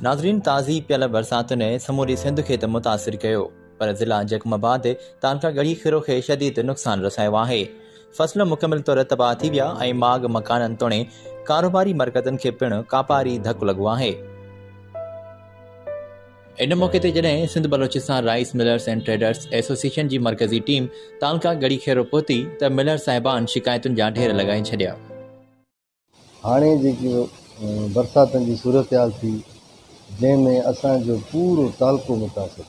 नाज़रीन, ताज़ी पियल बरसात ने समूरी सिंध खे मुतासिर कियो, पर ज़िला जखमाबाद तालका गढ़ी खीरो खे शदीद नुक़सान रसायो आहे। फसल मुकमिल तौर तबाह थी विया ऐं माग मकाननि तोड़े कारोबारी मरकज़नि खे पिणु कापारी धकु लॻो आहे। इन मौक़े ते जॾहिं Sindh Balochistan rice millers and traders association जी मरकज़ी टीम तालका गढ़ी खेरो पहुती त मिलर साहिबान शिकायतुनि जा ढेर लॻाए छॾिया। हाणे जेकी बरसातनि जी सूरत हाल थी, जंहिंमें असांजो पूरो तालको मुतासिर,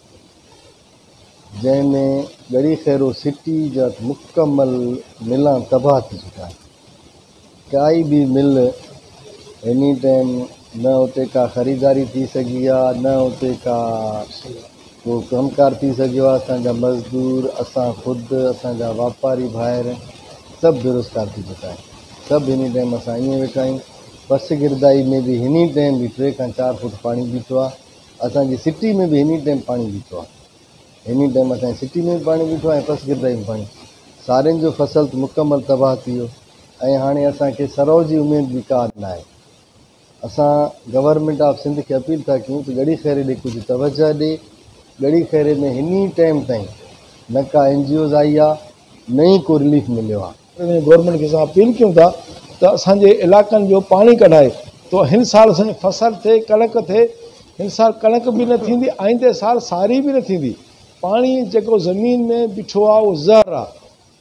जंहिंमें गढ़ी खैरो सिटी जा मुकमल मिलां तबाह थी चुका आहिनि। काई बि मिल एनी टाइम न उते का ख़रीदारी थी सघी आहे, न उते का को कमकार थी सघियो आहे। असांजा मज़दूर, असां ख़ुदि, असांजा वापारी भाइर सभु बेरोज़गार थी चुका आहिनि। सभु हिन टाइम असां ईअं वेठा आहियूं। बस गिरदाई में भी हिनी टाइम भी 3 खां 4 फुट पानी बीठो आहे। असांजी सिटी में भी हिनी टाइम पानी बीठो आहे। हिनी टाइम असांजी सिटी में भी पानी बीठो आहे ऐं बस गिरदाई में पानी। सारियुनि जो फसल मुकमल तबाह थी वियो ऐं हाणे असांखे सरव जी उमेद भी का न आहे। असां गवर्नमेंट ऑफ सिंध खे अपील था कयूं त गढ़ी खैरे ॾे कुझु तवजह ॾे। गढ़ी खैरे में हिनी टाइम ताईं न का NGOs आई आहे, न ई को रिलीफ मिलियो आहे। गवर्नमेंट खे असां अपील कयूं था त असांजे इलाइक़नि जो पाणी कढाए, तो हिन साल असांजी फसल थिए, कणक थिए। हिन साल कणक बि न थींदी, आईंदे साल सारी बि न थींदी। पाणी जेको ज़मीन में बीठो आहे उहो ज़हर आहे,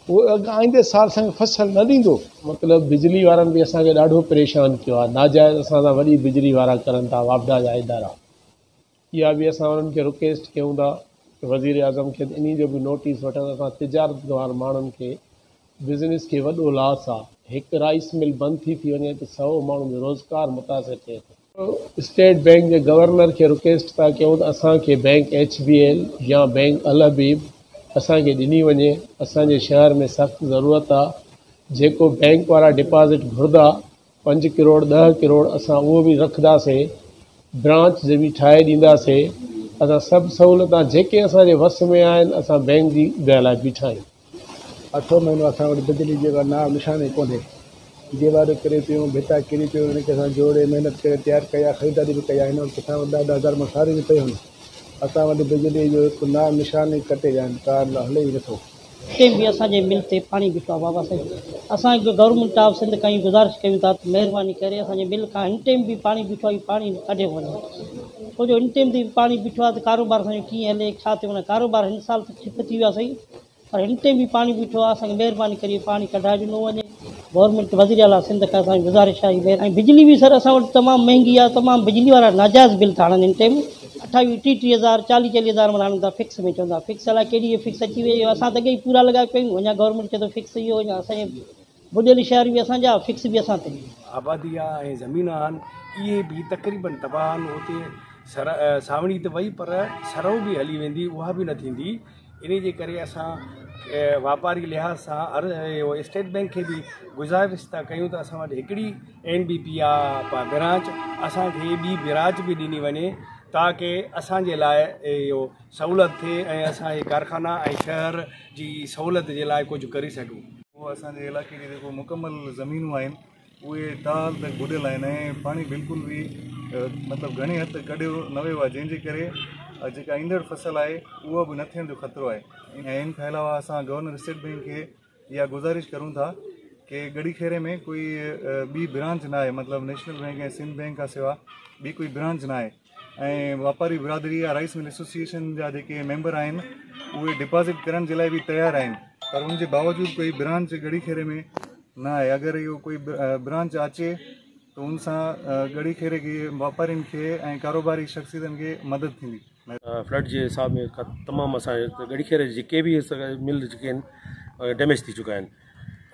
उहो आईंदे साल असांखे फसल न ॾींदो। मतिलबु बिजली वारनि बि असांखे ॾाढो परेशान कयो आहे। नाजाइज़ असां सां वॾी बिजली वारा करनि था, वापडा जा इदारा। इहा बि असां उन्हनि खे रिक्वेस्ट कयूं था वज़ीर आज़म खे इन जो बि नोटिस वठनि। असां तिजारत वारनि माण्हुनि खे बिज़नेस खे वॾो लॉस आहे। हिकु राइस मिल बंदि थी वञे त 100 माण्हुनि जो रोज़गार मुतासिर थिए थो। स्टेट बैंक जे गवर्नर खे रिक्वेस्ट था कयूं त असांखे बैंक HBL या बैंक अल-हबीब असांखे ॾिनी वञे। असांजे शहर में सख़्तु ज़रूरत आहे। जेको बैंक वारा डिपॉज़िट घुरदा 5 करोड़ 10 करोड़ असां उहो बि रखंदासीं, ब्रांच जे बि ठाहे ॾींदासीं। असां सभु सहूलियतां जेके असांजे वस में आहिनि असां बैंक जी ॻाल्हि लाइ बीठा आहियूं। 8 महीनो असां वटि बिजली जो नाम निशान ई कोन्हे। दीवारूं किरी पियूं, भिता किरी पियूं, हुनखे असां जोड़े महिनत करे तयारु कया, ख़रीदारी बि कया। हिन वक़्तु किथां 10,000 में सारी बि पियूं। असां वटि बिजली जो हिकु नाम निशान ई कटे विया आहिनि, कार हले ई नथो। हिते बि असांजे मिल ते पाणी बीठो आहे। बाबा साईं, असां गवर्नमेंट ऑफ सिंध खां गुज़ारिश कयूं था त महिरबानी करे असांजे मिल खां हिन टाइम बि पाणी बीठो आहे, पाणी कढे वञे। छो जो हिन टाइम ते पाणी बीठो आहे त कारोबार असांजो कीअं हले, छा थियो वञे। कारोबार हिन साल त ठप थी विया सही, पर हिन टाइम बि पाणी बीठो आहे। असांखे महिरबानी करे पाणी कढाए ॾिनो वञे। गवर्नमेंट वज़ीर आला सिंध खां असांजी गुज़ारिश आहे। ऐं बिजली बि सर असां वटि तमामु महांगी आहे। तमामु बिजली वारा नाजाइज़ बिल था आणनि। हिन टाइम 28-30 40 हज़ार में आणनि था फिक्स में। चवंदा फिक्स अलाए केॾी फिक्स अची वई। असां त अॻे ई पूरा लॻाए पियूं, अञा गवर्नमेंट चए थो फिक्स इहो। अञा असांजे बुॾियल शहर बि असांजा, फिक्स बि असां ते। आबादी आहे ऐं ज़मीन आहिनि, इहे बि तक़रीबन तबाह आहिनि। उते सावणी त वई, पर सरव बि हली वेंदी, उहा बि न थींदी। इन जे करे असां वापारी लिहाज़ सां स्टेट बैंक खे बि गुज़ारिश था कयूं त असां वटि हिकिड़ी NBP आहे ब्रांच, असांखे ॿी ब्रांच बि ॾिनी वञे ताकी असांजे लाइ इहो सहूलियत थिए ऐं असांजे कारखाना ऐं शहर जी सहूलियत जे लाइ कुझु करे सघूं। उहो असांजे इलाइक़े जी जेको मुकमल ज़मीनूं आहिनि उहे ताल तक बुॾियल आहिनि ऐं पाणी बिल्कुलु बि मतिलबु घणे हद कढियो न वियो आहे, जंहिंजे करे जेका ईंदड़ फसल आहे उहा बि न थियण जो ख़तरो आहे। ऐं इन खां अलावा असां गवर्नर स्टेट बैंक खे इहा गुज़ारिश करूं था कि गढ़ी खैरे में कोई ॿी ब्रांच न आहे, मतिलबु नेशनल बैंक ऐं सिंध बैंक खां सवा ॿी कोई ब्रांच न आहे। ऐं वापारी बिरादरी या राइस मिल एसोसिएशन जा जेके मेंबर आहिनि उहे डिपॉज़िट करण जे लाइ बि तयारु आहिनि, पर उनजे बावजूदि कोई ब्रांच गढ़ी खैरे में न आहे। अगरि इहो कोई ब्रांच अचे त उन सां गढ़ी खैरे खे वापारियुनि खे ऐं कारोबारी शख़्सियतनि खे मदद थींदी। फ्लड जे हिसाब में तमामु असांजे गढ़ी खैरे जेके बि मिल जेके आहिनि डैमेज थी चुका आहिनि।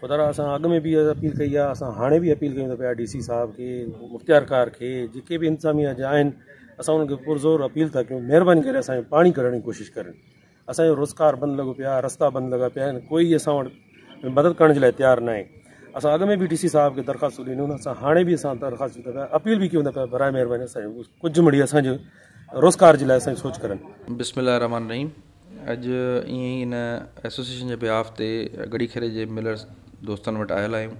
ख़ुदा असां अॻु में बि अपील कई आहे, असां हाणे बि अपील कयूं था पिया DC साहब खे, मुख़्तियारकार खे, जेके बि इंतज़ामिया जा आहिनि। असां उन्हनि खे पुरज़ोर अपील था कयूं, महिरबानी करे असांखे पाणी कढण जी कोशिशि कनि। असांजो रोज़गार बंदि लॻो पिया, रस्ता बंदि लॻा पिया आहिनि, कोई असां वटि मदद करण जे लाइ तयारु न आहे। असां अॻु में बि DC साहब खे दरख़्वास्त ॾिनियूं, असां हाणे बि असां दरख़्वास्त था पिया, अपील बि कयूं था पिया, बराए महिरबानी असांजो कुझु मिड़ी असांजो रोज़गार जे लाइ असांजी सोच करनि। बिस्मिल्लाह रहमान रहीम। अॼु ईअं ई इन एसोसिएशन जे बिहाफ ते गढ़ी खैरे जे मिलर्स दोस्तनि वटि आयल आहियूं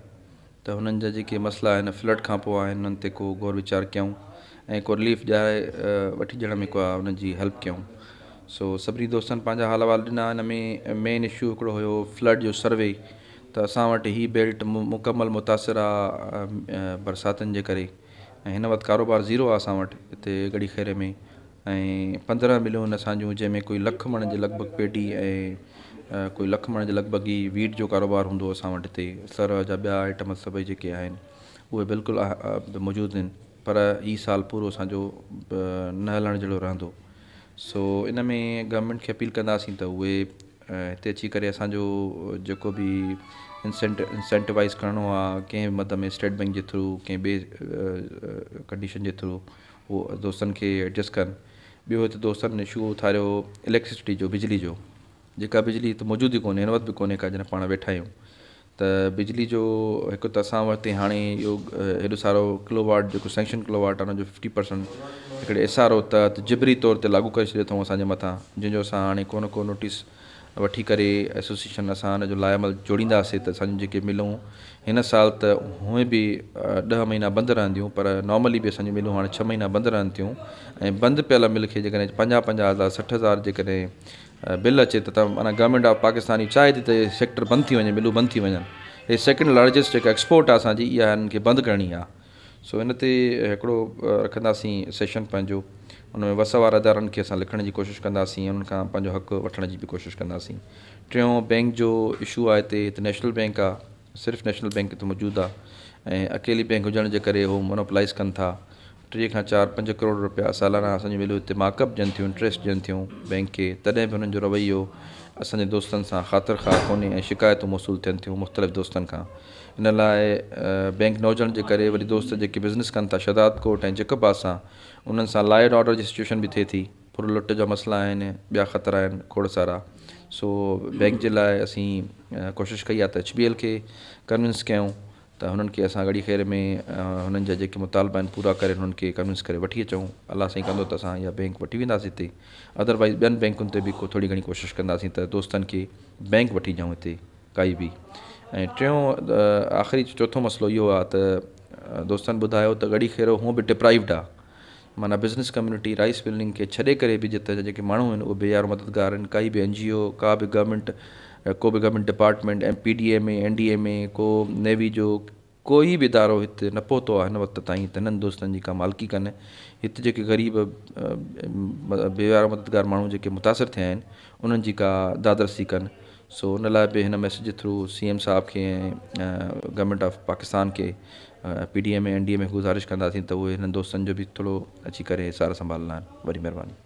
त हुननि जा जेके मसइला आहिनि फ्लड खां पोइ आहिनि उन्हनि ते को गौर वीचार कयूं ऐं को रिलीफ ॾियारे वठी ॾियण में को उन्हनि जी हेल्प कयूं। सो सभिनी दोस्तनि पंहिंजा हाल अहिवाल ॾिना। हिन में मेन इशू हिकिड़ो हुयो फ्लड जो सर्वे। त असां वटि ही बेल्ट मुकमल मुतासिर आहे बरसातुनि जे करे ऐं हिन वक़्तु कारोबार ज़ीरो आहे असां वटि हिते गड़ी खेरे में। ऐं 15 मिलियूं असांजूं जंहिंमें कोई लख मण जे लॻभॻि पेडी ऐं कोई लख मण जे लॻभॻि ई वीट जो कारोबार हूंदो असां वटि हिते। सर जा ॿिया आइटम सभई जेके आहिनि उहे बिल्कुलु मौजूदु आहिनि, पर ई साल पूरो असांजो न हलण जहिड़ो रहंदो। सो इन में गवर्नमेंट खे अपील कंदासीं त उहे हिते अची करे असांजो जेको बि इंसेंटिवाइज़ करिणो आहे कंहिं मद में स्टेट बैंक जे थ्रू कंहिं ॿिए कंडीशन जे थ्रू उहो दोस्तनि खे एडजस्ट कनि। ॿियो हिते दोस्तनि इशू उथारियो इलेक्ट्रिसिटी जो, बिजली जो। जेका बिजली त मौजूदु ई कोन्हे, हिन वक़्तु बि कोन्हे का, जॾहिं पाण वेठा आहियूं। त बिजली जो हिकु त असां वटि हाणे इहो हेॾो सारो किलोवाट जेको सैंक्शन किलोवाट आहे हुनजो 50% हिकिड़े इशारो त जिबरी तौर ते लागू करे छॾियो अथऊं असांजे मथां, जंहिंजो असां हाणे को नोटिस वठी करे एसोसिएशन असां हुनजो लाइमल जोड़ींदासीं त असांजूं जेके मिलूं हिन साल त हुए बि 10 महीना बंदि रहंदियूं, पर नॉर्मली बि असांजूं मिलूं हाणे 6 महीना बंदि रहनि थियूं। ऐं बंदि पियल मिल खे जेकॾहिं 50,000 60,000 जेकॾहिं बिल अचे त माना गवर्नमेंट ऑफ पाकिस्तान ई चाहे थी त सेक्टर बंदि थी वञे, मिलूं बंदि थी वञनि। हे सेकेंड लार्जेस्ट जेका एक्सपोर्ट आहे असांजी, इहा हिननि खे बंदि करणी आहे। सो हिन ते हिकिड़ो रखंदासीं सेशन पंहिंजो, उन में वस वारा इदारनि खे असां लिखण जी कोशिशि कंदासीं, उन्हनि खां पंहिंजो हक़ु वठण जी बि कोशिशि कंदासीं। टियों बैंक जो इशू आहे हिते नेशनल बैंक आहे, सिर्फ़ु नेशनल बैंक हिते मौजूदु आहे ऐं अकेली बैंक हुजण जे करे उहो मोनोपलाइज़ कनि था। 3 खां 4-5 करोड़ रुपया सालाना असांजी मिलियूं हिते मार्कअप ॾियनि थियूं, इंट्रस्ट ॾियनि थियूं बैंक खे। तॾहिं बि हुननि जो रवैयो असांजे दोस्तनि सां ख़ातिर ख़ार कोन्हे ऐं शिकायतूं मौसूलु थियनि थियूं मुख़्तलिफ़ दोस्तनि खां। इन लाइ बैंक न हुजण जे करे वरी दोस्त जेके बिज़नेस कनि था शहदाद कोट ऐं जकबाद सां, उन्हनि सां लॉ एंड ऑर्डर जी सिचुएशन बि थिए थी, पुर लुट जा मसइला आहिनि, ॿिया ख़तरा आहिनि खोड़ सारा। सो बैंक जे लाइ असीं कोशिशि कई आहे त HBL खे कन्विंस कयूं त हुननि खे असां गड़ी खेर में हुननि जा जेके मुतालबा आहिनि पूरा करे हुननि खे कन्विंस करे वठी अचूं। अलाह साईं कंदो त असां इहा बैंक वठी वेंदासीं हिते। अदरवाइज़ ॿियनि बैंकुनि ते बि को थोरी घणी कोशिशि कंदासीं त दोस्तनि खे बैंक वठी ॾियूं हिते काई बि। ऐं टियों आख़िरी चोथों मसइलो इहो आहे त दोस्तनि ॿुधायो त गड़ी खेरो हूअं बि डिप्राइव्ड आहे, माना बिज़नेस कम्यूनिटी राइस मिलिंग खे छॾे करे बि जिते जेके माण्हू आहिनि उहे बेयार मददगार आहिनि। काई बि NGO, को बि गवर्नमेंट डिपार्टमेंट, MPDA में NDA में को नेवी जो कोई बि इदारो हिते न पहुतो आहे हिन वक़्त ताईं त हिननि दोस्तनि जी का मालिकी कनि। हिते जेके ग़रीब बेयार मददगार माण्हू जेके मुतासिर थिया आहिनि उन्हनि जी का दादरसी कनि। सो उन लाइ बि हिन मैसेज जे थ्रू CM साहब खे ऐं गवर्नमेंट ऑफ पाकिस्तान खे PDA में NDA में गुज़ारिश कंदासीं त उहे हिननि दोस्तनि जो बि थोरो अची करे सार संभालना। वरी महिरबानी।